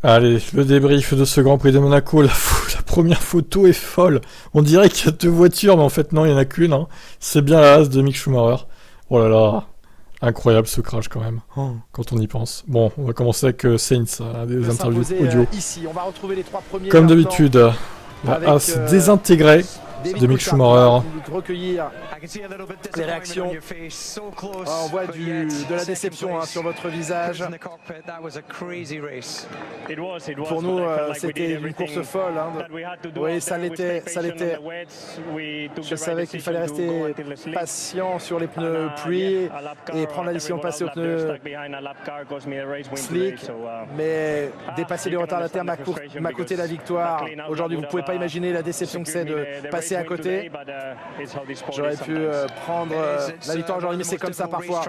Allez, le débrief de ce Grand Prix de Monaco. La première photo est folle. On dirait qu'il y a deux voitures, mais en fait non, il n'y en a qu'une. Hein. C'est bien la Haas de Mick Schumacher. Oh là là, incroyable ce crash quand même, quand on y pense. Bon, on va commencer avec Sainz, des interviews audio. Ici, on va retrouver les trois premiers. Comme d'habitude, la Haas désintégrée de Mick Schumacher. Recueillir les réactions. On voit de la déception sur votre visage. Pour nous, c'était une course folle. Oui, ça l'était. Je savais qu'il fallait rester patient sur les pneus pluie et prendre la décision de passer aux pneus slick. Mais dépasser les retardataires m'a coûté la victoire. Aujourd'hui, vous ne pouvez pas imaginer la déception que c'est de passer à côté. J'aurais pu prendre la victoire aujourd'hui, mais c'est comme ça parfois.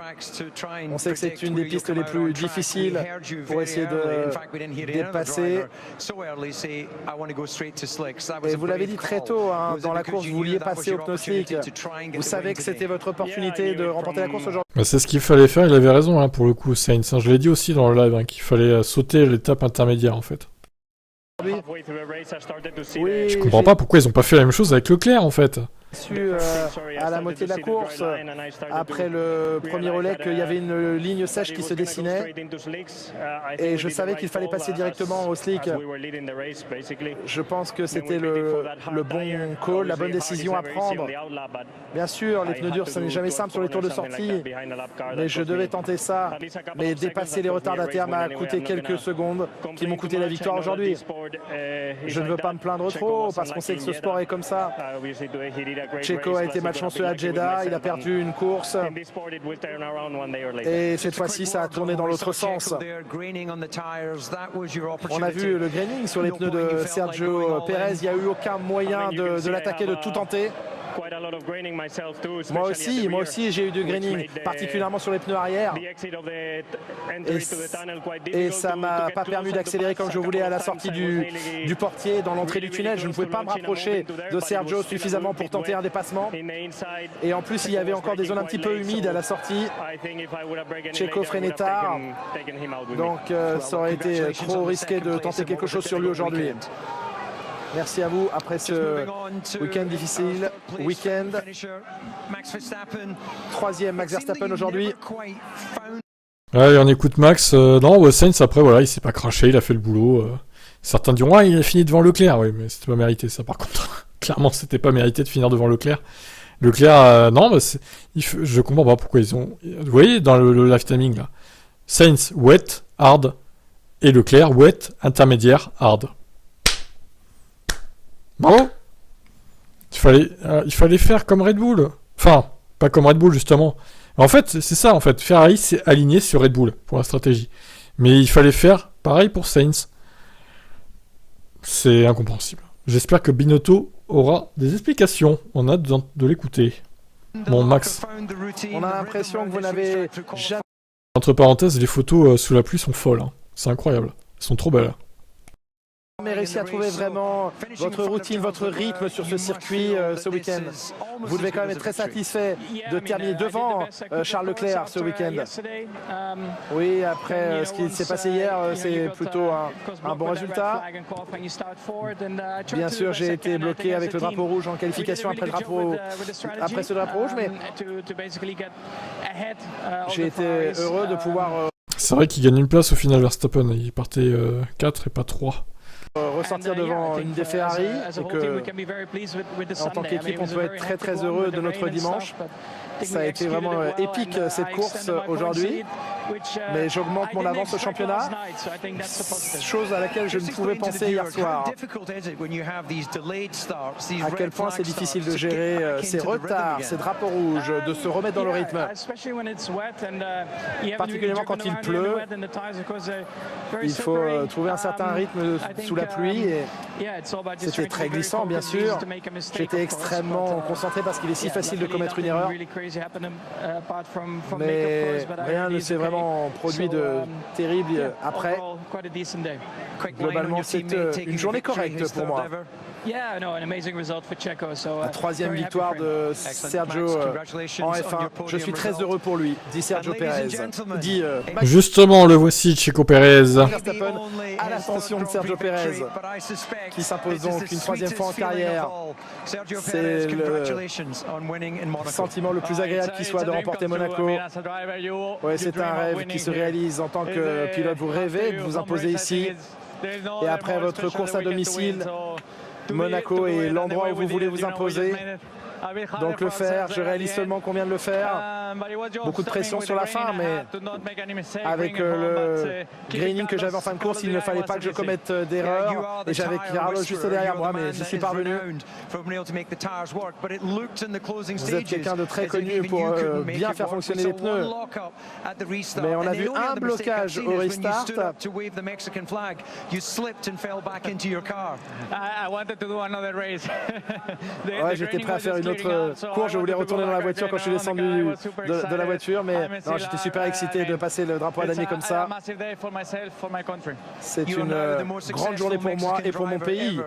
On sait que c'est une des pistes les plus difficiles pour essayer de dépasser. Et vous l'avez dit très tôt, dans la course, vous vouliez passer au pneu slick. Vous savez que c'était votre opportunité de remporter la course aujourd'hui. C'est ce qu'il fallait faire, il avait raison pour le coup, Sainz. Je l'ai dit aussi dans le live, qu'il fallait sauter l'étape intermédiaire en fait. Oui, je comprends pas pourquoi ils ont pas fait la même chose avec Leclerc en fait. À la moitié de la course, après le premier relais, qu'il y avait une ligne sèche qui se dessinait et je savais qu'il fallait passer directement au slick. Je pense que c'était le bon call, la bonne décision à prendre. Bien sûr, les pneus durs, ça n'est jamais simple sur les tours de sortie, mais je devais tenter ça. Mais dépasser les retardataires m'a coûté quelques secondes qui m'ont coûté la victoire aujourd'hui. Je ne veux pas me plaindre trop parce qu'on sait que ce sport est comme ça. Checo a été malchanceux à Jeddah, il a perdu une course et cette fois-ci ça a tourné dans l'autre sens. On a vu le graining sur les pneus de Sergio Pérez, il n'y a eu aucun moyen de l'attaquer, de tout tenter. Moi aussi j'ai eu du graining, particulièrement sur les pneus arrière. Et ça m'a pas permis d'accélérer comme je voulais à la sortie du portier, dans l'entrée du tunnel. Je ne pouvais pas me rapprocher de Sergio suffisamment pour tenter un dépassement. Et en plus, il y avait encore des zones un petit peu humides à la sortie. Checo freinait tard. Donc ça aurait été trop risqué de tenter quelque chose sur lui aujourd'hui. Merci à vous après ce week-end difficile. Troisième Max Verstappen aujourd'hui. Ouais, on écoute Max. Non, Sainz après voilà, il s'est pas craché, il a fait le boulot. Certains diront il a fini devant Leclerc, oui, mais c'était pas mérité ça par contre. Clairement, c'était pas mérité de finir devant Leclerc. Leclerc, non, je comprends pas pourquoi ils ont. Vous voyez dans le live timing là, Sainz wet, hard, et Leclerc wet, intermédiaire, hard. Bravo. Il fallait faire comme Red Bull. Enfin, pas comme Red Bull justement. En fait, c'est ça en fait. Ferrari s'est aligné sur Red Bull pour la stratégie. Mais il fallait faire pareil pour Sainz. C'est incompréhensible. J'espère que Binotto aura des explications. On a hâte de l'écouter. Bon, Max. On a l'impression que vous n'avez jamais... Entre parenthèses, les photos sous la pluie sont folles. C'est incroyable. Elles sont trop belles. Mais réussi à trouver vraiment votre routine, votre rythme sur ce circuit ce week-end. Vous devez quand même être très satisfait de terminer devant Charles Leclerc ce week-end. Oui, après ce qui s'est passé hier, c'est plutôt un bon résultat. Bien sûr, j'ai été bloqué avec le drapeau rouge en qualification après ce drapeau rouge, mais j'ai été heureux de pouvoir... C'est vrai qu'il gagne une place au final Verstappen. Il partait 4 et pas 3. Ressortir devant une des Ferrari et que en tant qu'équipe on peut être très très heureux de notre dimanche. Ça a été vraiment épique cette course aujourd'hui, mais j'augmente mon avance au championnat, chose à laquelle je ne pouvais penser hier soir. À quel point c'est difficile de gérer ces retards, ces drapeaux rouges, de se remettre dans le rythme. Particulièrement quand il pleut, il faut trouver un certain rythme sous la pluie. C'était très glissant bien sûr. J'étais extrêmement concentré parce qu'il est si facile de commettre une erreur. Mais rien ne s'est vraiment produit de terrible après. Globalement, c'est une journée correcte pour moi. La troisième victoire de Sergio en F1. Je suis très heureux pour lui, dit Sergio Pérez. Justement, le voici, Checo Pérez. Verstappen à l'ascension de Sergio Pérez, qui s'impose donc une troisième fois en carrière. C'est le sentiment le plus agréable qui soit de remporter Monaco. Ouais, c'est un rêve qui se réalise en tant que pilote. Vous rêvez de vous imposer ici. Et après votre course à domicile, Monaco est l'endroit où vous voulez vous imposer. Donc le faire, je réalise seulement qu'on vient de le faire. Beaucoup de pression sur la fin, mais avec le graining que j'avais en fin de course, il ne fallait pas que je commette d'erreur. Et j'avais Carlos juste derrière moi, mais j'y suis parvenu. Vous êtes quelqu'un de très connu pour bien faire fonctionner les pneus. Mais on a vu un blocage au restart. Ouais, j'étais prêt à faire une autre course. Je voulais retourner dans la voiture quand je suis descendu de la voiture, mais j'étais super excité de passer le drapeau à damier comme ça. C'est une grande journée pour moi et pour mon pays.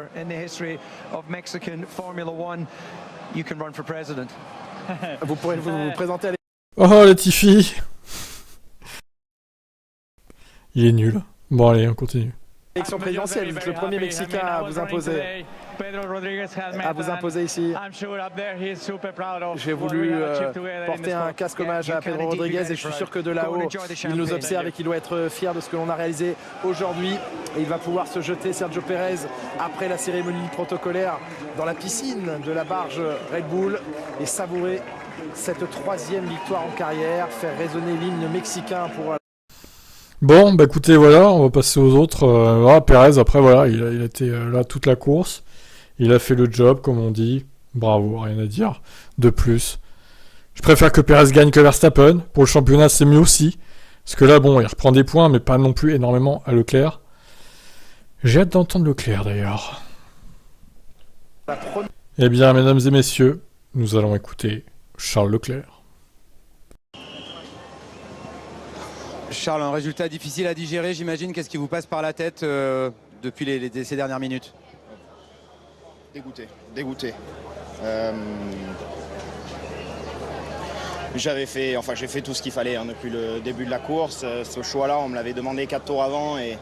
Vous pourrez vous présenter à Oh, Latifi. Il est nul. Bon, allez, on continue. L'élection présidentielle, vous êtes le premier Mexicain à vous imposer ici. J'ai voulu porter un casque hommage à Pedro Rodriguez et je suis sûr que de là-haut, il nous observe et qu'il doit être fier de ce que l'on a réalisé aujourd'hui. Et il va pouvoir se jeter, Sergio Pérez, après la cérémonie protocolaire, dans la piscine de la barge Red Bull et savourer cette troisième victoire en carrière, faire résonner l'hymne mexicain pour... Bon, bah écoutez, voilà, on va passer aux autres. Pérez, après, voilà, il a été là toute la course. Il a fait le job, comme on dit. Bravo, rien à dire de plus. Je préfère que Pérez gagne que Verstappen. Pour le championnat, c'est mieux aussi. Parce que là, bon, il reprend des points, mais pas non plus énormément à Leclerc. J'ai hâte d'entendre Leclerc, d'ailleurs. Eh bien, mesdames et messieurs, nous allons écouter Charles Leclerc. Charles, un résultat difficile à digérer, j'imagine. Qu'est-ce qui vous passe par la tête depuis ces dernières minutes? Dégoûté. J'ai fait tout ce qu'il fallait depuis le début de la course. Ce choix-là, on me l'avait demandé 4 tours avant et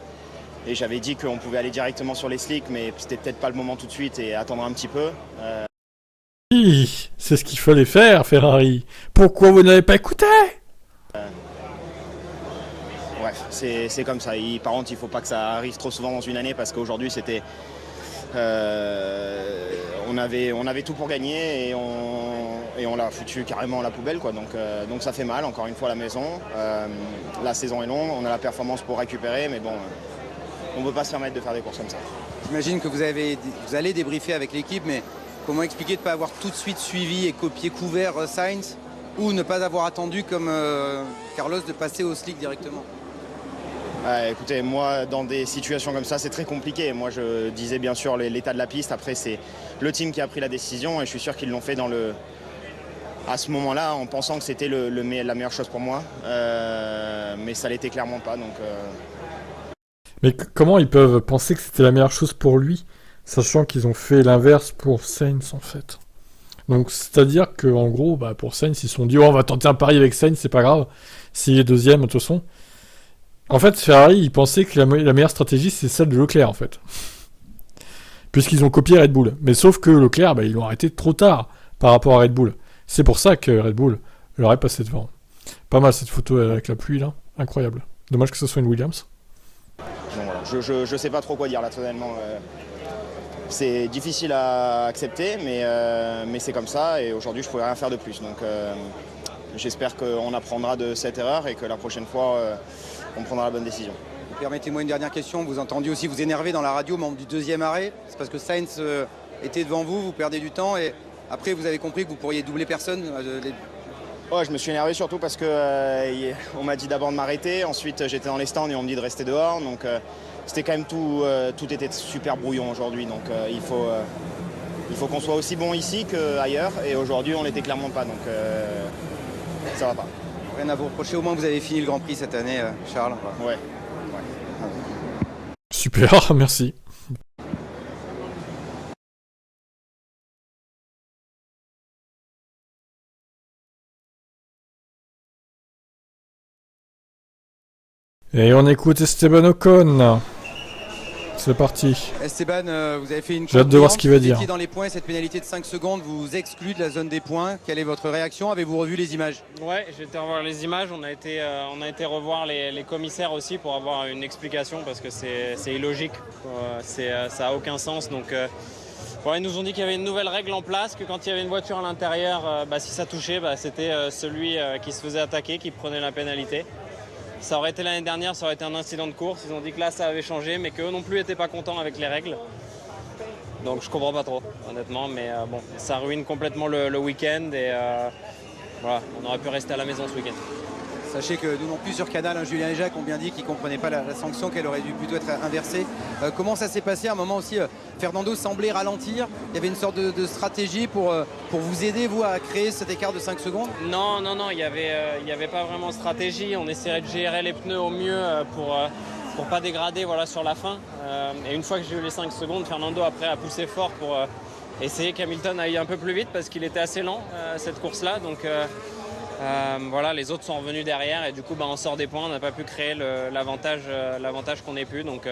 j'avais dit qu'on pouvait aller directement sur les slicks, mais c'était peut-être pas le moment tout de suite et attendre un petit peu. Oui, c'est ce qu'il fallait faire, Ferrari. Pourquoi vous n'avez pas écouté? Bref, c'est comme ça. Par contre, il ne faut pas que ça arrive trop souvent dans une année parce qu'aujourd'hui, c'était, on avait tout pour gagner et on l'a foutu carrément à la poubelle, quoi. Donc ça fait mal, encore une fois, à la maison. La saison est longue, on a la performance pour récupérer, mais bon, on ne peut pas se permettre de faire des courses comme ça. J'imagine que vous allez débriefer avec l'équipe, mais comment expliquer de ne pas avoir tout de suite suivi et copié couvert Sainz ou ne pas avoir attendu comme Carlos de passer au slick directement? Écoutez, moi, dans des situations comme ça, c'est très compliqué. Moi, je disais bien sûr l'état de la piste. Après, c'est le team qui a pris la décision et je suis sûr qu'ils l'ont fait à ce moment-là, en pensant que c'était la meilleure chose pour moi. Mais ça l'était clairement pas. Donc, Mais comment ils peuvent penser que c'était la meilleure chose pour lui, sachant qu'ils ont fait l'inverse pour Sainz, en fait? Donc, c'est-à-dire qu'en gros, pour Sainz, ils se sont dit, on va tenter un pari avec Sainz, c'est pas grave. S'il est deuxième, de toute façon. En fait, Ferrari, ils pensaient que la meilleure stratégie, c'est celle de Leclerc, en fait. Puisqu'ils ont copié Red Bull. Mais sauf que Leclerc, ils l'ont arrêté trop tard par rapport à Red Bull. C'est pour ça que Red Bull leur est passé devant. Pas mal cette photo avec la pluie, là. Incroyable. Dommage que ce soit une Williams. Donc, voilà. Je sais pas trop quoi dire, là, totalement. C'est difficile à accepter, mais c'est comme ça. Et aujourd'hui, je ne pourrais rien faire de plus. Donc, j'espère qu'on apprendra de cette erreur et que la prochaine fois... on prendra la bonne décision. Permettez-moi une dernière question. Vous entendiez aussi vous énerver dans la radio au moment du deuxième arrêt. C'est parce que Sainz était devant vous, vous perdez du temps et après vous avez compris que vous pourriez doubler personne. Ouais, je me suis énervé surtout parce que on m'a dit d'abord de m'arrêter. Ensuite, j'étais dans les stands et on me dit de rester dehors. Donc, c'était quand même tout était super brouillon aujourd'hui. Donc, il faut qu'on soit aussi bon ici qu'ailleurs. Et aujourd'hui, on l'était clairement pas. Donc, ça va pas. Rien à vous reprocher, au moins vous avez fini le Grand Prix cette année, Charles. Ouais. Super, merci. Et on écoute Esteban Ocon. C'est parti. Esteban, vous avez fait une... J'ai hâte de voir ce qu'il va dire. Dans les points, cette pénalité de 5 secondes vous exclut de la zone des points. Quelle est votre réaction? Avez-vous revu les images? Ouais, j'ai été revoir les images. On a été revoir les commissaires aussi pour avoir une explication parce que c'est illogique. Ça n'a aucun sens. Donc, ils nous ont dit qu'il y avait une nouvelle règle en place, que quand il y avait une voiture à l'intérieur, si ça touchait, c'était celui qui se faisait attaquer qui prenait la pénalité. Ça aurait été l'année dernière, ça aurait été un incident de course. Ils ont dit que là, ça avait changé, mais qu'eux non plus n'étaient pas contents avec les règles. Donc je comprends pas trop, honnêtement, mais ça ruine complètement le week-end et voilà, on aurait pu rester à la maison ce week-end. Sachez que nous non plus sur Canal, Julien et Jacques ont bien dit qu'ils ne comprenaient pas la sanction, qu'elle aurait dû plutôt être inversée. Comment ça s'est passé? À un moment aussi, Fernando semblait ralentir. Il y avait une sorte de stratégie pour vous aider, vous, à créer cet écart de 5 secondes? Non, il n'y avait pas vraiment de stratégie. On essaierait de gérer les pneus au mieux pour pas dégrader sur la fin. Et une fois que j'ai eu les 5 secondes, Fernando après a poussé fort pour essayer qu'Hamilton aille un peu plus vite parce qu'il était assez lent cette course-là. Donc les autres sont revenus derrière et du coup on sort des points, on n'a pas pu créer l'avantage qu'on ait pu. Donc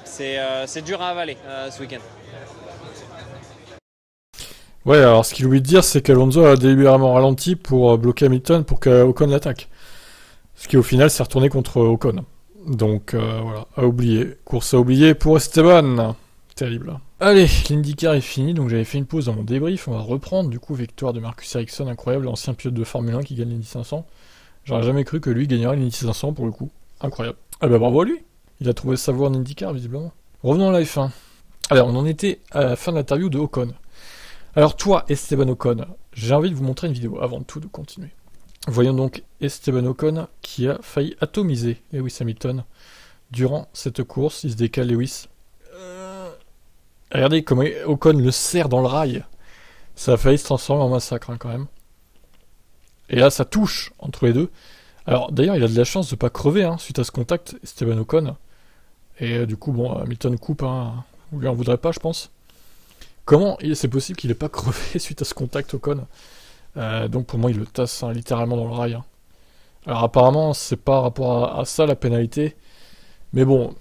c'est dur à avaler ce week-end. Ouais, alors ce qu'il oublie de dire, c'est qu'Alonso a délibérément ralenti pour bloquer Hamilton pour qu'Ocon l'attaque. Ce qui au final s'est retourné contre Ocon. Donc voilà, à oublier. Course à oublier pour Esteban. Terrible. Allez, l'IndyCar est fini, donc j'avais fait une pause dans mon débrief. On va reprendre du coup victoire de Marcus Ericsson, incroyable, l'ancien pilote de Formule 1 qui gagne l'Indy 500. J'aurais jamais cru que lui gagnerait l'Indy 500 pour le coup. Incroyable. Ah bah bravo à lui. Il a trouvé sa voie en IndyCar visiblement. Revenons à la F1. Alors on en était à la fin de l'interview de Ocon. Alors toi, Esteban Ocon, j'ai envie de vous montrer une vidéo avant tout de continuer. Voyons donc Esteban Ocon qui a failli atomiser Lewis Hamilton durant cette course. Il se décale Lewis. Regardez comment Ocon le serre dans le rail. Ça a failli se transformer en massacre quand même. Et là ça touche entre les deux. Alors d'ailleurs il a de la chance de pas crever suite à ce contact, Esteban Ocon. Et du coup Hamilton coupe, on lui en voudrait pas je pense. Comment c'est possible qu'il ait pas crevé suite à ce contact Ocon? Donc pour moi il le tasse littéralement dans le rail. Alors apparemment c'est pas rapport à ça la pénalité. Mais bon,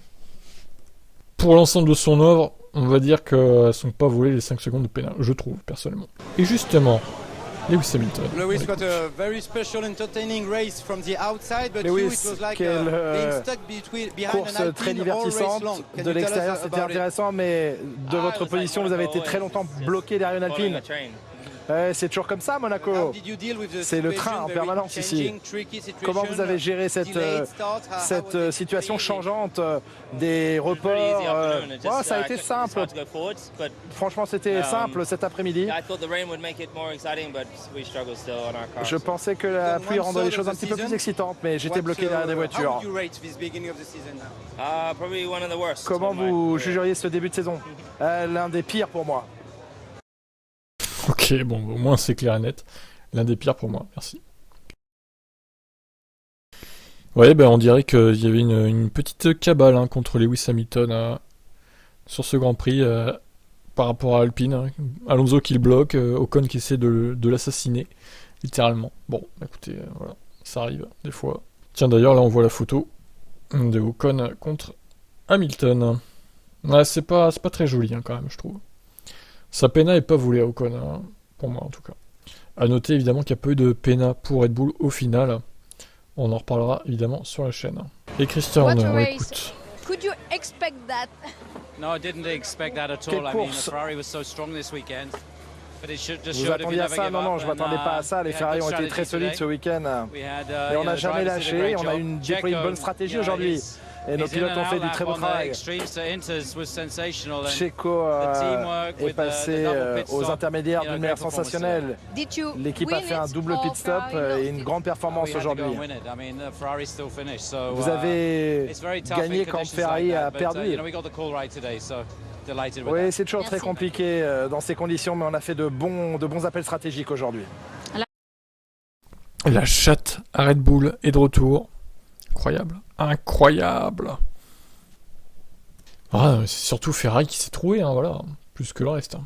pour l'ensemble de son œuvre, on va dire qu'elles sont pas volées les 5 secondes de pénal, je trouve, personnellement. Et justement, Lewis Hamilton. Lewis got a very special entertaining race from the outside, but Lewis, you, it was like being stuck behind course an très Alpine divertissante. all race long. De l'extérieur, c'était intéressant, mais de votre position, vous avez été très longtemps bloqué derrière une Alpine. C'est toujours comme ça, Monaco. C'est le train en permanence ici. Comment vous avez géré cette situation changeante des reports? Ça a été simple. Franchement, c'était simple cet après-midi. Je pensais que la pluie rendrait les choses un petit peu plus excitantes, mais j'étais bloqué derrière des voitures. Comment vous jugeriez ce début de saison? L'un des pires pour moi. Ok, bon, au moins c'est clair et net. L'un des pires pour moi, merci. Ouais, on dirait qu'il y avait une petite cabale contre Lewis Hamilton sur ce Grand Prix par rapport à Alpine. Alonso qui le bloque, Ocon qui essaie de l'assassiner, littéralement. Bon, écoutez, voilà, ça arrive des fois. Tiens, d'ailleurs, là on voit la photo de Ocon contre Hamilton. Ouais, c'est pas très joli quand même, je trouve. Sa péna est pas volée à Ocon, pour moi en tout cas. A noter évidemment qu'il y a peu de péna pour Red Bull au final. On en reparlera évidemment sur la chaîne. Et Christian, écoute. Could you expect that? No, I didn't expect that at all. I mean, the Ferrari was so strong this weekend. But it just Vous attendiez à ça? Non, je m'attendais pas à ça. Les Ferrari ont été très solides ce week-end. Et on n'a jamais lâché. On a déployé une bonne stratégie aujourd'hui. Et nos pilotes ont fait du très beau travail. Checo est passé aux intermédiaires d'une manière sensationnelle. L'équipe a fait un double pit stop et une grande performance aujourd'hui. Vous avez gagné quand Ferrari a perdu. Oui, c'est toujours très compliqué dans ces conditions, mais on a fait de bons appels stratégiques aujourd'hui. La chatte à Red Bull est de retour. Incroyable. C'est surtout Ferrari qui s'est trouvé, voilà, plus que le reste.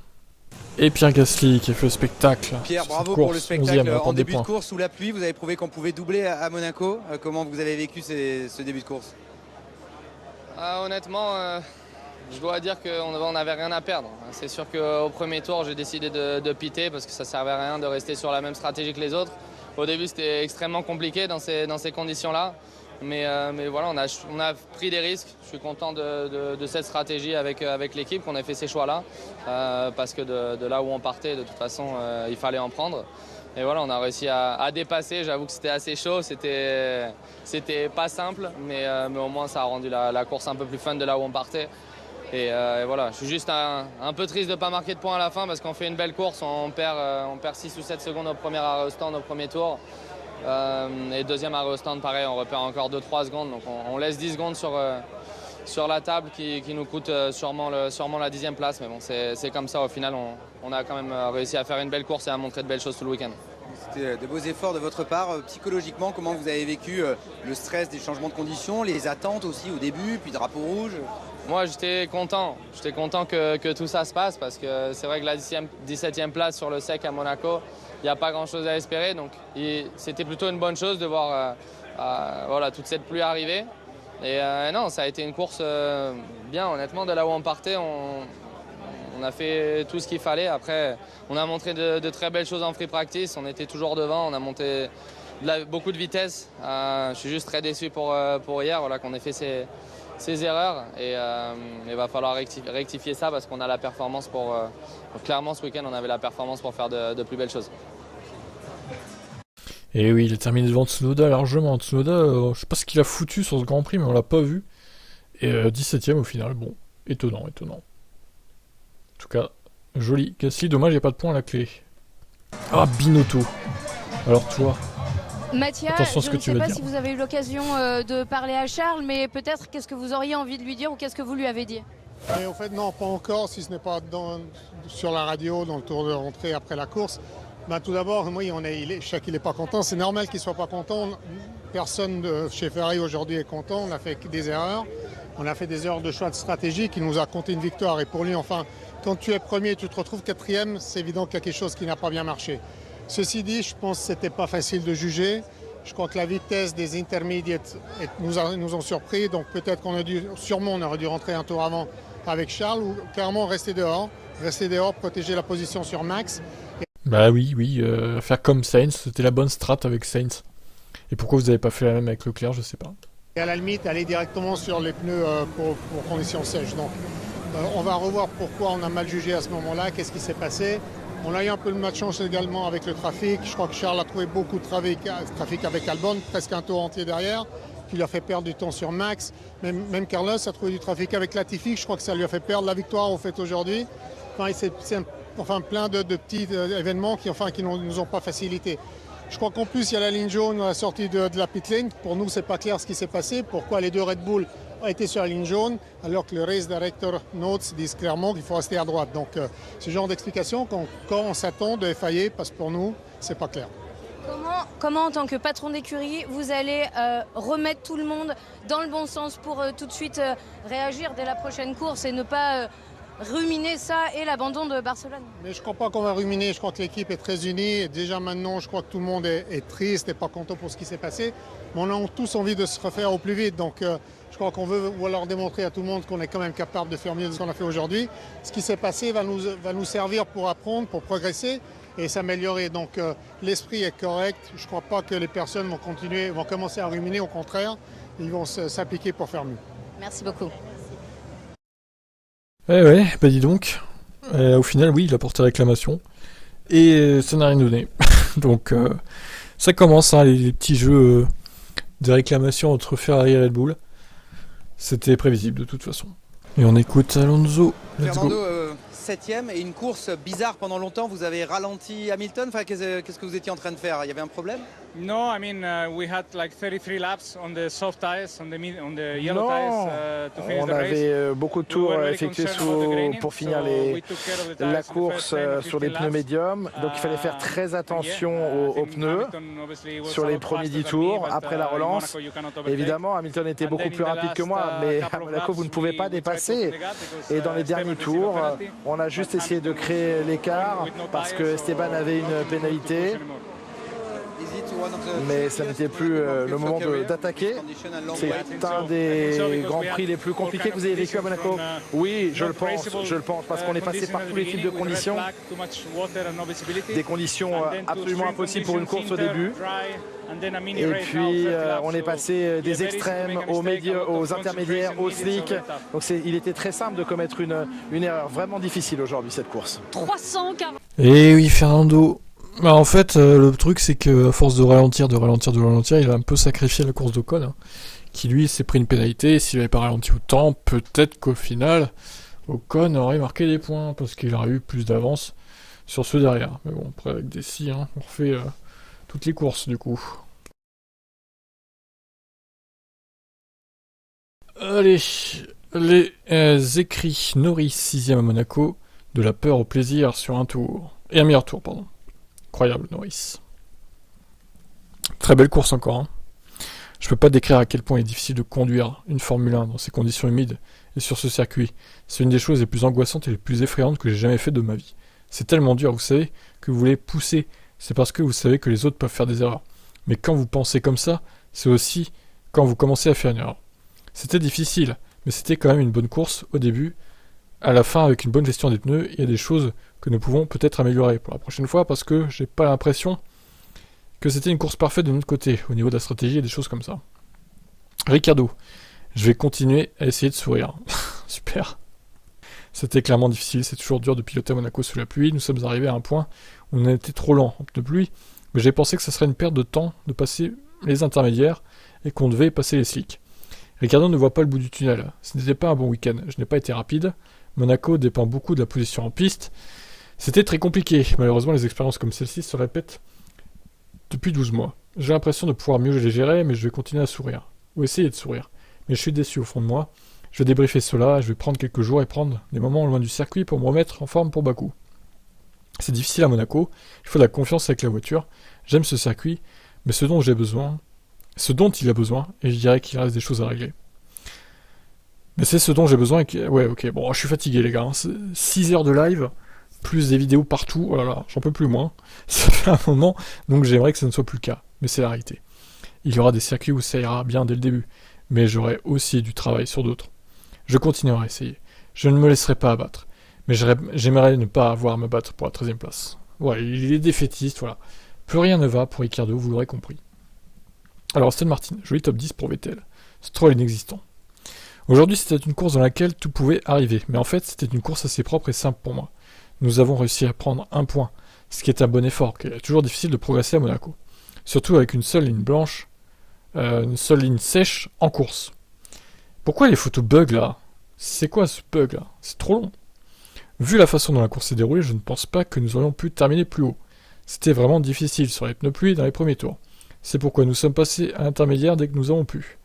Et Pierre Gasly qui a fait le spectacle. Pierre, sur bravo cette pour course, le spectacle 11e, en début points. de course sous la pluie. Vous avez prouvé qu'on pouvait doubler à Monaco. Comment vous avez vécu ce début de course? Honnêtement, je dois dire qu'on n'avait rien à perdre. C'est sûr qu'au premier tour, j'ai décidé de piter parce que ça ne servait à rien de rester sur la même stratégie que les autres. Au début, c'était extrêmement compliqué dans ces conditions-là. Mais voilà, on a pris des risques. Je suis content de cette stratégie avec l'équipe, qu'on ait fait ces choix-là. Parce que de là où on partait, de toute façon, il fallait en prendre. Et voilà, on a réussi à dépasser. J'avoue que c'était assez chaud, c'était pas simple, mais au moins ça a rendu la course un peu plus fun de là où on partait. Et voilà, je suis juste un peu triste de ne pas marquer de points à la fin parce qu'on fait une belle course, on perd 6 ou 7 secondes au premier arrêt au stand au premier tour. Et deuxième arrêt au stand, pareil, on repère encore 2-3 secondes. Donc on laisse 10 secondes sur la table qui nous coûte sûrement la 10e place. Mais bon, c'est comme ça, au final, on a quand même réussi à faire une belle course et à montrer de belles choses tout le week-end. C'était de beaux efforts de votre part. Psychologiquement, comment vous avez vécu le stress des changements de conditions, les attentes aussi au début, puis drapeau rouge? Moi, j'étais content que tout ça se passe parce que c'est vrai que la 17e place sur le sec à Monaco, il n'y a pas grand-chose à espérer. Donc c'était plutôt une bonne chose de voir voilà, toute cette pluie arriver. Et non, ça a été une course bien, honnêtement, de là où on partait. On a fait tout ce qu'il fallait. Après, on a montré de très belles choses en free practice. On était toujours devant, on a monté beaucoup de vitesse. Je suis juste très déçu pour hier, voilà, qu'on ait fait ces erreurs. Et il va falloir rectifier ça parce qu'on a la performance pour... clairement, ce week-end, on avait la performance pour faire de plus belles choses. Et oui, il a terminé devant Tsunoda largement. Tsunoda, je sais pas ce qu'il a foutu sur ce Grand Prix, mais on l'a pas vu. Et 17ème au final, bon, étonnant. En tout cas, joli. Gasly, dommage, il n'y a pas de point à la clé. Ah, Binotto. Alors toi, Mathia, attention à ce je que ne tu sais vas pas dire. si vous avez eu l'occasion de parler à Charles, mais peut-être qu'est-ce que vous auriez envie de lui dire ou qu'est-ce que vous lui avez dit? Et en fait, non, pas encore, si ce n'est pas sur la radio, dans le tour de rentrée après la course. Ben, tout d'abord, oui, je sais qu'il n'est pas content. C'est normal qu'il ne soit pas content. Personne chez Ferrari aujourd'hui est content. On a fait des erreurs. On a fait des erreurs de choix de stratégie qui nous a compté une victoire. Et pour lui, enfin, quand tu es premier et tu te retrouves 4e, c'est évident qu'il y a quelque chose qui n'a pas bien marché. Ceci dit, je pense que ce n'était pas facile de juger. Je crois que la vitesse des intermediates nous ont surpris. Donc peut-être qu'on on aurait dû rentrer un tour avant avec Charles ou carrément rester dehors, protéger la position sur Max. Bah oui, faire comme Sainz, c'était la bonne strat avec Sainz. Et pourquoi vous n'avez pas fait la même avec Leclerc, je sais pas. Et à la limite, aller directement sur les pneus pour conditions sèches. Donc on va revoir pourquoi on a mal jugé à ce moment-là, qu'est-ce qui s'est passé. On a eu un peu de malchance également avec le trafic. Je crois que Charles a trouvé beaucoup de trafic avec Albon, presque un tour entier derrière, qui lui a fait perdre du temps sur Max. Même Carlos a trouvé du trafic avec Latifi. Je crois que ça lui a fait perdre la victoire au fait aujourd'hui. Enfin, plein de petits événements qui ne nous ont pas facilité. Je crois qu'en plus, il y a la ligne jaune à la sortie de la pit lane. Pour nous, c'est pas clair ce qui s'est passé. Pourquoi les deux Red Bull ont été sur la ligne jaune, alors que le race director notes disent clairement qu'il faut rester à droite. Donc, ce genre d'explication, quand on s'attend de FIA, parce que pour nous, c'est pas clair. Comment, en tant que patron d'écurie, vous allez remettre tout le monde dans le bon sens pour tout de suite réagir dès la prochaine course et ne pas ruminer ça et l'abandon de Barcelone? Mais je ne crois pas qu'on va ruminer, je crois que l'équipe est très unie. Et déjà maintenant, je crois que tout le monde est triste et pas content pour ce qui s'est passé. Mais on a tous envie de se refaire au plus vite. Donc je crois qu'on veut leur démontrer à tout le monde qu'on est quand même capable de faire mieux de ce qu'on a fait aujourd'hui. Ce qui s'est passé va nous servir pour apprendre, pour progresser et s'améliorer. Donc l'esprit est correct. Je ne crois pas que les personnes vont commencer à ruminer. Au contraire, ils vont s'appliquer pour faire mieux. Merci beaucoup. Ouais, bah dis donc. Au final, oui, il a porté réclamation. Et ça n'a rien donné. Donc, ça commence, hein, les petits jeux de réclamation entre Ferrari et Red Bull. C'était prévisible de toute façon. Et on écoute Alonso. Fernando, 7ème et une course bizarre pendant longtemps. Vous avez ralenti Hamilton. Enfin, qu'est-ce que vous étiez en train de faire? Il y avait un problème? No, I mean we had like 33 laps on the soft tires, on the yellow tires to finish on the race. avait beaucoup de tours effectués pour finir la course sur les pneus médiums. Donc il fallait faire très attention aux pneus sur les premiers 10 tours. Après la relance, évidemment, Hamilton était beaucoup plus rapide que moi, mais à Monaco, vous ne pouvez pas dépasser. Et dans les derniers tours, on a juste essayé de créer l'écart parce que Esteban avait une pénalité. Mais ça n'était plus le moment d'attaquer. C'est un des grands prix les plus compliqués que vous avez vécu à Monaco. Oui, je le pense, parce qu'on est passé par tous les types de conditions. Des conditions absolument impossibles pour une course au début. Et puis on est passé des extrêmes aux intermédiaires, aux slicks. Donc il était très simple de commettre une erreur vraiment difficile aujourd'hui cette course. 340. Et oui, Fernando. Bah en fait, le truc c'est que à force de ralentir, il a un peu sacrifié la course d'Ocon, hein, qui lui s'est pris une pénalité. S'il n'avait pas ralenti autant, peut-être qu'au final, Ocon aurait marqué des points parce qu'il aurait eu plus d'avance sur ceux derrière. Mais bon, après avec des si, hein, on refait toutes les courses du coup. Allez, les écrits Norris 6ème à Monaco, de la peur au plaisir sur un tour. Et un meilleur tour, pardon. Incroyable, Norris. Très belle course encore. Hein. Je peux pas décrire à quel point il est difficile de conduire une Formule 1 dans ces conditions humides et sur ce circuit. C'est une des choses les plus angoissantes et les plus effrayantes que j'ai jamais fait de ma vie. C'est tellement dur, vous savez, que vous voulez pousser. C'est parce que vous savez que les autres peuvent faire des erreurs. Mais quand vous pensez comme ça, c'est aussi quand vous commencez à faire une erreur. C'était difficile, mais c'était quand même une bonne course au début. À la fin, avec une bonne gestion des pneus, il y a des choses que nous pouvons peut-être améliorer pour la prochaine fois, parce que j'ai pas l'impression que c'était une course parfaite de notre côté, au niveau de la stratégie et des choses comme ça. Ricciardo, je vais continuer à essayer de sourire. Super. C'était clairement difficile, c'est toujours dur de piloter à Monaco sous la pluie. Nous sommes arrivés à un point où on a été trop lent en pneus de pluie, mais j'ai pensé que ce serait une perte de temps de passer les intermédiaires et qu'on devait passer les slicks. Ricciardo ne voit pas le bout du tunnel. Ce n'était pas un bon week-end. Je n'ai pas été rapide. Monaco dépend beaucoup de la position en piste. C'était très compliqué. Malheureusement, les expériences comme celle-ci se répètent depuis 12 mois. J'ai l'impression de pouvoir mieux les gérer, mais je vais continuer à sourire. Ou essayer de sourire. Mais je suis déçu au fond de moi. Je vais débriefer cela, je vais prendre quelques jours et prendre des moments loin du circuit pour me remettre en forme pour Bakou. C'est difficile à Monaco. Il faut de la confiance avec la voiture. J'aime ce circuit, mais ce dont il a besoin, et je dirais qu'il reste des choses à régler. Mais c'est ce dont j'ai besoin. Ouais, ok, bon, je suis fatigué, les gars. Hein. 6 heures de live, plus des vidéos partout. Oh là là, j'en peux plus moins. Ça fait un moment, donc j'aimerais que ça ne soit plus le cas. Mais c'est la réalité. Il y aura des circuits où ça ira bien dès le début. Mais j'aurai aussi du travail sur d'autres. Je continuerai à essayer. Je ne me laisserai pas abattre. Mais j'aimerais ne pas avoir à me battre pour la 13e place. Ouais, il est défaitiste, voilà. Plus rien ne va pour Ricciardo, vous l'aurez compris. Alors, Aston Martin, joli top 10 pour Vettel. Stroll inexistant. Aujourd'hui, c'était une course dans laquelle tout pouvait arriver, mais en fait, c'était une course assez propre et simple pour moi. Nous avons réussi à prendre un point, ce qui est un bon effort, car il est toujours difficile de progresser à Monaco. Surtout avec une seule ligne blanche, une seule ligne sèche en course. Pourquoi les photos bug là? C'est quoi ce bug là? C'est trop long. Vu la façon dont la course s'est déroulée, je ne pense pas que nous aurions pu terminer plus haut. C'était vraiment difficile sur les pneus pluie dans les premiers tours. C'est pourquoi nous sommes passés à l'intermédiaire dès que nous avons pu.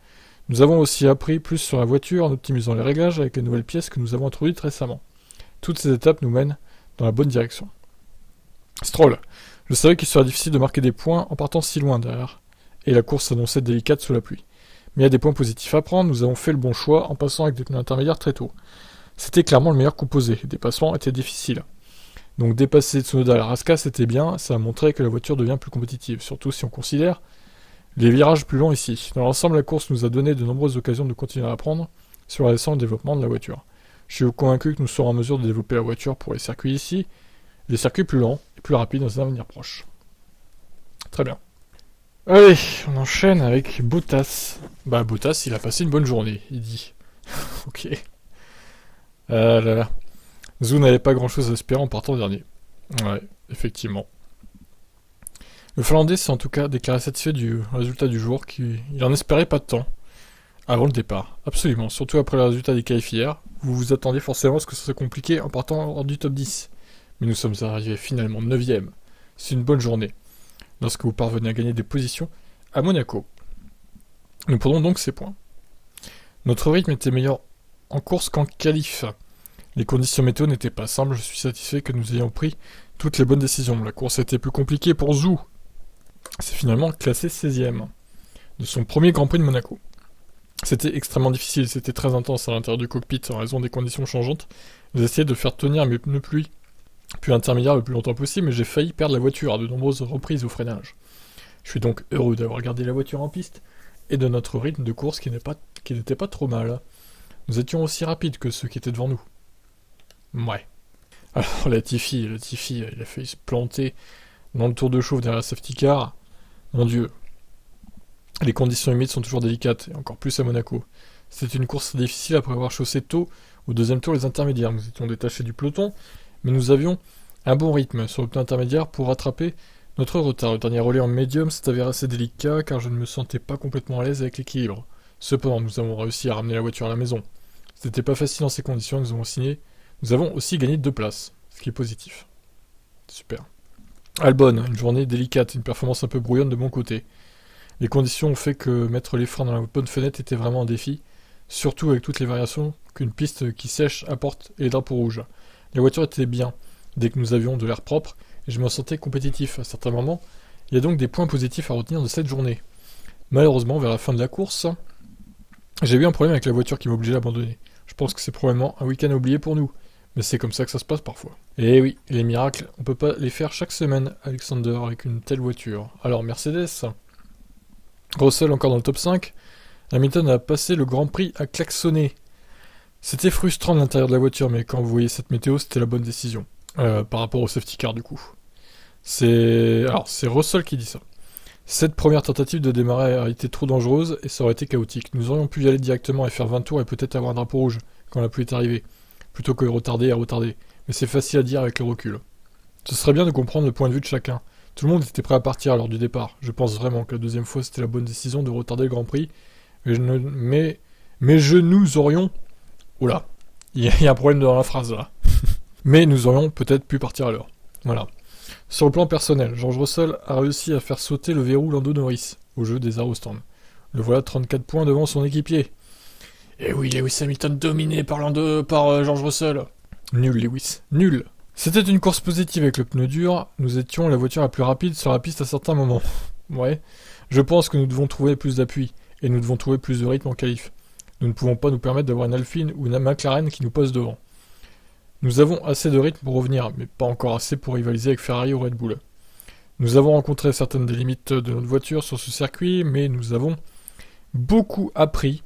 Nous avons aussi appris plus sur la voiture en optimisant les réglages avec les nouvelles pièces que nous avons introduites récemment. Toutes ces étapes nous mènent dans la bonne direction. Stroll. Je savais qu'il serait difficile de marquer des points en partant si loin derrière, et la course s'annonçait délicate sous la pluie. Mais il y a des points positifs à prendre, nous avons fait le bon choix en passant avec des pneus intermédiaires très tôt. C'était clairement le meilleur composé, les dépassements étaient difficiles. Donc dépasser Tsunoda à la Rasca c'était bien, ça a montré que la voiture devient plus compétitive, surtout si on considère les virages plus longs ici. Dans l'ensemble, la course nous a donné de nombreuses occasions de continuer à apprendre sur la descente et le développement de la voiture. Je suis convaincu que nous serons en mesure de développer la voiture pour les circuits ici, les circuits plus lents et plus rapides dans un avenir proche. Très bien. Allez, on enchaîne avec Bottas. Bah Bottas, il a passé une bonne journée, il dit. Ok. Ah là là. Zhou n'avait pas grand chose à espérer en partant dernier. Ouais, effectivement. Le Finlandais s'est en tout cas déclaré satisfait du résultat du jour, qu'il en espérait pas de temps avant le départ. Absolument, surtout après le résultat des qualifs hier. Vous vous attendiez forcément à ce que ça soit compliqué en partant hors du top 10. Mais nous sommes arrivés finalement 9ème. C'est une bonne journée. lorsque vous parvenez à gagner des positions à Monaco. Nous prenons donc ces points. Notre rythme était meilleur en course qu'en qualif. Les conditions météo n'étaient pas simples, je suis satisfait que nous ayons pris toutes les bonnes décisions. La course était plus compliquée pour Zhou. C'est finalement classé 16e de son premier Grand Prix de Monaco. C'était extrêmement difficile, c'était très intense à l'intérieur du cockpit en raison des conditions changeantes. J'ai essayé de faire tenir mes pneus pluie, puis intermédiaire le plus longtemps possible, mais j'ai failli perdre la voiture à de nombreuses reprises au freinage. Je suis donc heureux d'avoir gardé la voiture en piste et de notre rythme de course qui n'était pas trop mal. Nous étions aussi rapides que ceux qui étaient devant nous. Ouais. Alors Latifi, il a failli se planter dans le tour de chauffe derrière la safety car. Mon Dieu. Les conditions humides sont toujours délicates, et encore plus à Monaco. C'était une course difficile après avoir chaussé tôt au deuxième tour les intermédiaires. Nous étions détachés du peloton, mais nous avions un bon rythme sur le pneu intermédiaire pour rattraper notre retard. Le dernier relais en médium s'est avéré assez délicat car je ne me sentais pas complètement à l'aise avec l'équilibre. Cependant, nous avons réussi à ramener la voiture à la maison. C'était pas facile dans ces conditions, nous avons aussi gagné 2 places, ce qui est positif. Super. Albon, une journée délicate, une performance un peu brouillonne de mon côté. Les conditions ont fait que mettre les freins dans la bonne fenêtre était vraiment un défi, surtout avec toutes les variations qu'une piste qui sèche apporte et les drapeaux rouges. La voiture était bien, dès que nous avions de l'air propre, et je me sentais compétitif à certains moments. Il y a donc des points positifs à retenir de cette journée. Malheureusement, vers la fin de la course, j'ai eu un problème avec la voiture qui m'obligeait à abandonner. Je pense que c'est probablement un week-end oublié pour nous, mais c'est comme ça que ça se passe parfois. Et oui, les miracles, on peut pas les faire chaque semaine, Alexander, avec une telle voiture. Alors Mercedes, Russell encore dans le top 5, Hamilton a passé le Grand Prix à klaxonner. C'était frustrant de l'intérieur de la voiture, mais quand vous voyez cette météo, c'était la bonne décision. Par rapport au safety car du coup. C'est Russell qui dit ça. Cette première tentative de démarrer a été trop dangereuse et ça aurait été chaotique. Nous aurions pu y aller directement et faire 20 tours et peut-être avoir un drapeau rouge quand la pluie est arrivée, plutôt que retarder et retarder. Mais c'est facile à dire avec le recul. Ce serait bien de comprendre le point de vue de chacun. Tout le monde était prêt à partir lors du départ. Je pense vraiment que la deuxième fois c'était la bonne décision de retarder le Grand Prix. Mais nous aurions... Oula, il y a un problème dans la phrase là. Mais nous aurions peut-être pu partir à l'heure. Voilà. Sur le plan personnel, George Russell a réussi à faire sauter le verrou Lando Norris au jeu des arrows stands. Le voilà 34 points devant son équipier. Et oui, Lewis Hamilton dominé par George Russell. Nul Lewis, nul. C'était une course positive avec le pneu dur. Nous étions la voiture la plus rapide sur la piste à certains moments. Ouais. Je pense que nous devons trouver plus d'appui et nous devons trouver plus de rythme en qualif. Nous ne pouvons pas nous permettre d'avoir une Alpine ou une McLaren qui nous pose devant. Nous avons assez de rythme pour revenir, mais pas encore assez pour rivaliser avec Ferrari ou Red Bull. Nous avons rencontré certaines des limites de notre voiture sur ce circuit, mais nous avons beaucoup appris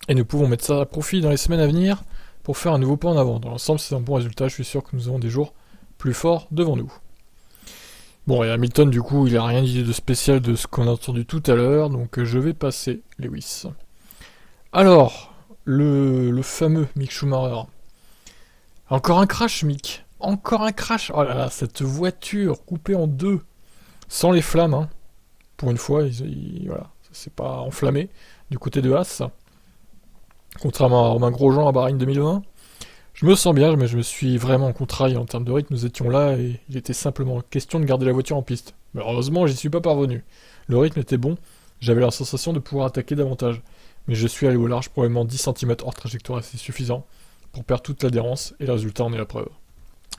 et nous pouvons mettre ça à profit dans les semaines à venir pour faire un nouveau pas en avant. Dans l'ensemble, c'est un bon résultat, je suis sûr que nous avons des jours plus forts devant nous. Bon, et Hamilton, du coup, il n'a rien dit de spécial de ce qu'on a entendu tout à l'heure, donc je vais passer Lewis. Alors, le fameux Mick Schumacher. Encore un crash, Mick. Encore un crash. Oh là là, cette voiture coupée en deux. Sans les flammes, hein. Pour une fois, voilà, ça s'est pas enflammé du côté de Haas. Contrairement à Romain Grosjean à Bahreïn 2020. Je me sens bien, mais je me suis vraiment contrarié en termes de rythme. Nous étions là et il était simplement question de garder la voiture en piste. Mais heureusement, j'y suis pas parvenu. Le rythme était bon. J'avais la sensation de pouvoir attaquer davantage. Mais je suis allé au large, probablement 10 cm hors trajectoire, c'est suffisant pour perdre toute l'adhérence, et le résultat en est la preuve.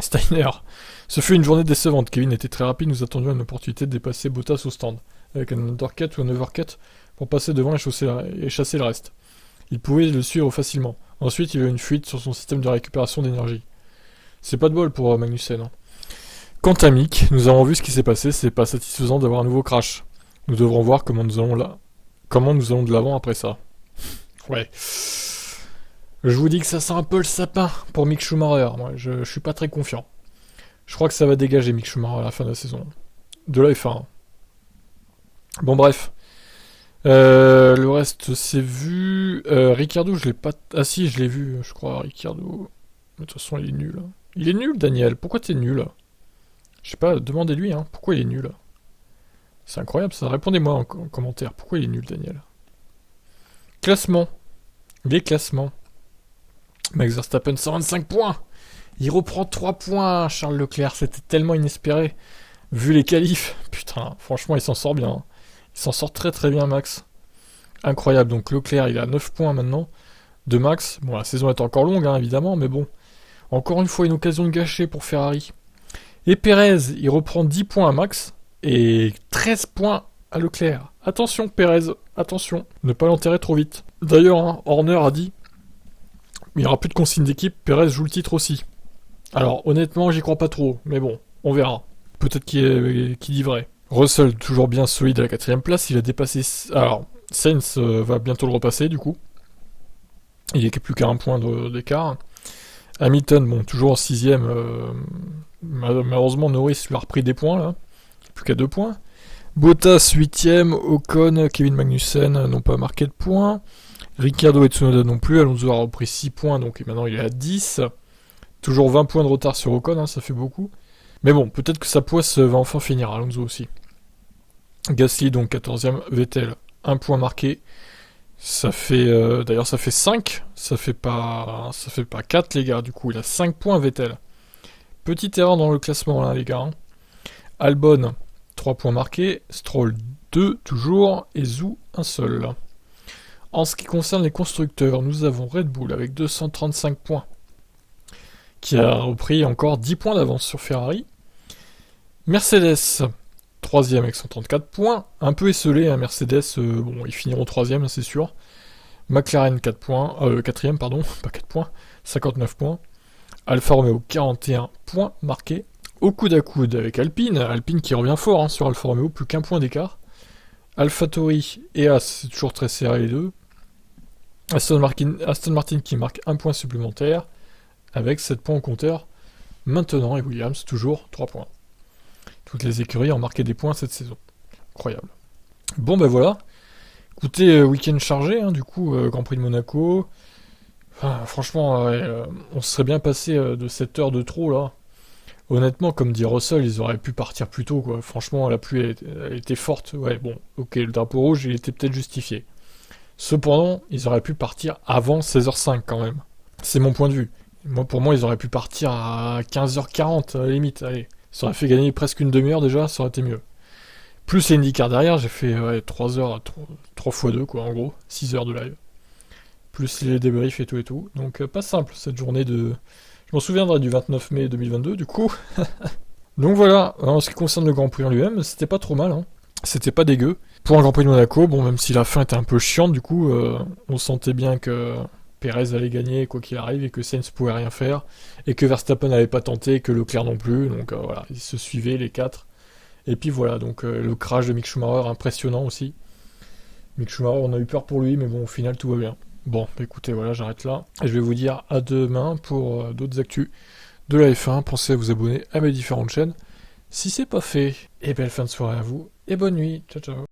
Steiner. Ce fut une journée décevante. Kevin était très rapide, nous attendions une opportunité de dépasser Bottas au stand, avec un undercut ou un overcut pour passer devant et chasser le reste. Il pouvait le suivre facilement. Ensuite, il y a eu une fuite sur son système de récupération d'énergie. C'est pas de bol pour Magnussen. Hein. Quant à Mick, nous avons vu ce qui s'est passé, c'est pas satisfaisant d'avoir un nouveau crash. Nous devrons voir comment nous allons de l'avant après ça. Ouais. Je vous dis que ça sent un peu le sapin pour Mick Schumacher. Moi, je suis pas très confiant. Je crois que ça va dégager Mick Schumacher à la fin de la saison. De la F1. Bon, bref. Le reste, c'est vu. Ricciardo, je l'ai pas... Ah si, je l'ai vu, je crois, Ricciardo. Mais de toute façon, il est nul. Il est nul, Daniel. Pourquoi t'es nul? Je sais pas, demandez-lui, hein. Pourquoi il est nul? C'est incroyable, ça. Répondez-moi en commentaire. Pourquoi il est nul, Daniel? Classement. Les classements. Max Verstappen, 125 points. Il reprend 3 points, Charles Leclerc. C'était tellement inespéré. Vu les qualifs, putain, franchement, il s'en sort bien. Il s'en sort très très bien, Max. Incroyable. Donc Leclerc, il a 9 points maintenant de Max. Bon, la saison est encore longue, hein, évidemment, mais bon. Encore une fois, une occasion de gâcher pour Ferrari. Et Pérez, il reprend 10 points à Max et 13 points à Leclerc. Attention, Pérez, attention, ne pas l'enterrer trop vite. D'ailleurs, hein, Horner a dit, il n'y aura plus de consigne d'équipe, Pérez joue le titre aussi. Alors, honnêtement, j'y crois pas trop, mais bon, on verra. Peut-être qu'il dit vrai. Russell, toujours bien solide à la 4ème place, il a dépassé... Alors, Sainz va bientôt le repasser, du coup. Il n'est plus qu'à 1 point d'écart. Hamilton, bon, toujours en 6ème. Malheureusement, Norris lui a repris des points, là. Plus qu'à 2 points. Bottas, 8ème. Ocon, Kevin Magnussen n'ont pas marqué de points. Ricciardo et Tsunoda non plus. Alonso a repris 6 points, donc maintenant il est à 10. Toujours 20 points de retard sur Ocon, hein, ça fait beaucoup. Mais bon, peut-être que sa poisse va enfin finir, Alonso aussi. Gasly, donc 14ème. Vettel, 1 point marqué. Ça fait... D'ailleurs, ça fait 5. Ça fait pas 4, les gars. Du coup, il a 5 points, Vettel. Petite erreur dans le classement, là, les gars. Hein. Albon, 3 points marqués. Stroll, 2, toujours. Et Zhou, 1 seul. En ce qui concerne les constructeurs, nous avons Red Bull avec 235 points. Qui a repris encore 10 points d'avance sur Ferrari. Mercedes, 3ème avec 134 points. Un peu esselé, hein, Mercedes, bon, ils finiront 3ème, c'est sûr. McLaren, 4 points, 4ème, pardon, pas 4 points, 59 points. Alfa Romeo, 41 points marqués. Au coude à coude avec Alpine. Alpine qui revient fort, hein, sur Alfa Romeo, plus qu'un point d'écart. AlphaTauri et As, c'est toujours très serré les deux. Aston Martin qui marque 1 point supplémentaire, avec 7 points au compteur maintenant, et Williams, toujours 3 points. Toutes les écuries ont marqué des points cette saison. Incroyable. Bon, ben voilà. Écoutez, week-end chargé, hein, du coup, Grand Prix de Monaco. Enfin, franchement, on se serait bien passé de cette heure de trop, là. Honnêtement, comme dit Russell, ils auraient pu partir plus tôt, quoi. Franchement, la pluie, elle était forte. Ouais, bon, ok, le drapeau rouge, il était peut-être justifié. Cependant, ils auraient pu partir avant 16h05, quand même. C'est mon point de vue. Pour moi, ils auraient pu partir à 15h40, à la limite, allez. Ça aurait fait gagner presque une demi-heure déjà, ça aurait été mieux. Plus les IndyCar derrière, j'ai fait 3 heures, 3 x 2 quoi, en gros, 6 heures de live. Plus les débriefs et tout. Donc pas simple cette journée de... Je m'en souviendrai du 29 mai 2022 du coup. Donc voilà, en ce qui concerne le Grand Prix en lui-même, c'était pas trop mal, hein. C'était pas dégueu. Pour un Grand Prix de Monaco, bon, même si la fin était un peu chiante, du coup, on sentait bien que Pérez allait gagner quoi qu'il arrive et que Sainz pouvait rien faire et que Verstappen n'avait pas tenté et que Leclerc non plus, donc voilà, ils se suivaient les 4. Et puis voilà, donc le crash de Mick Schumacher impressionnant aussi. Mick Schumacher, on a eu peur pour lui, mais bon, au final tout va bien. Bon, bah écoutez, voilà, j'arrête là et je vais vous dire à demain pour d'autres actus de la F1. Pensez à vous abonner à mes différentes chaînes si c'est pas fait. Et belle fin de soirée à vous et bonne nuit, ciao ciao.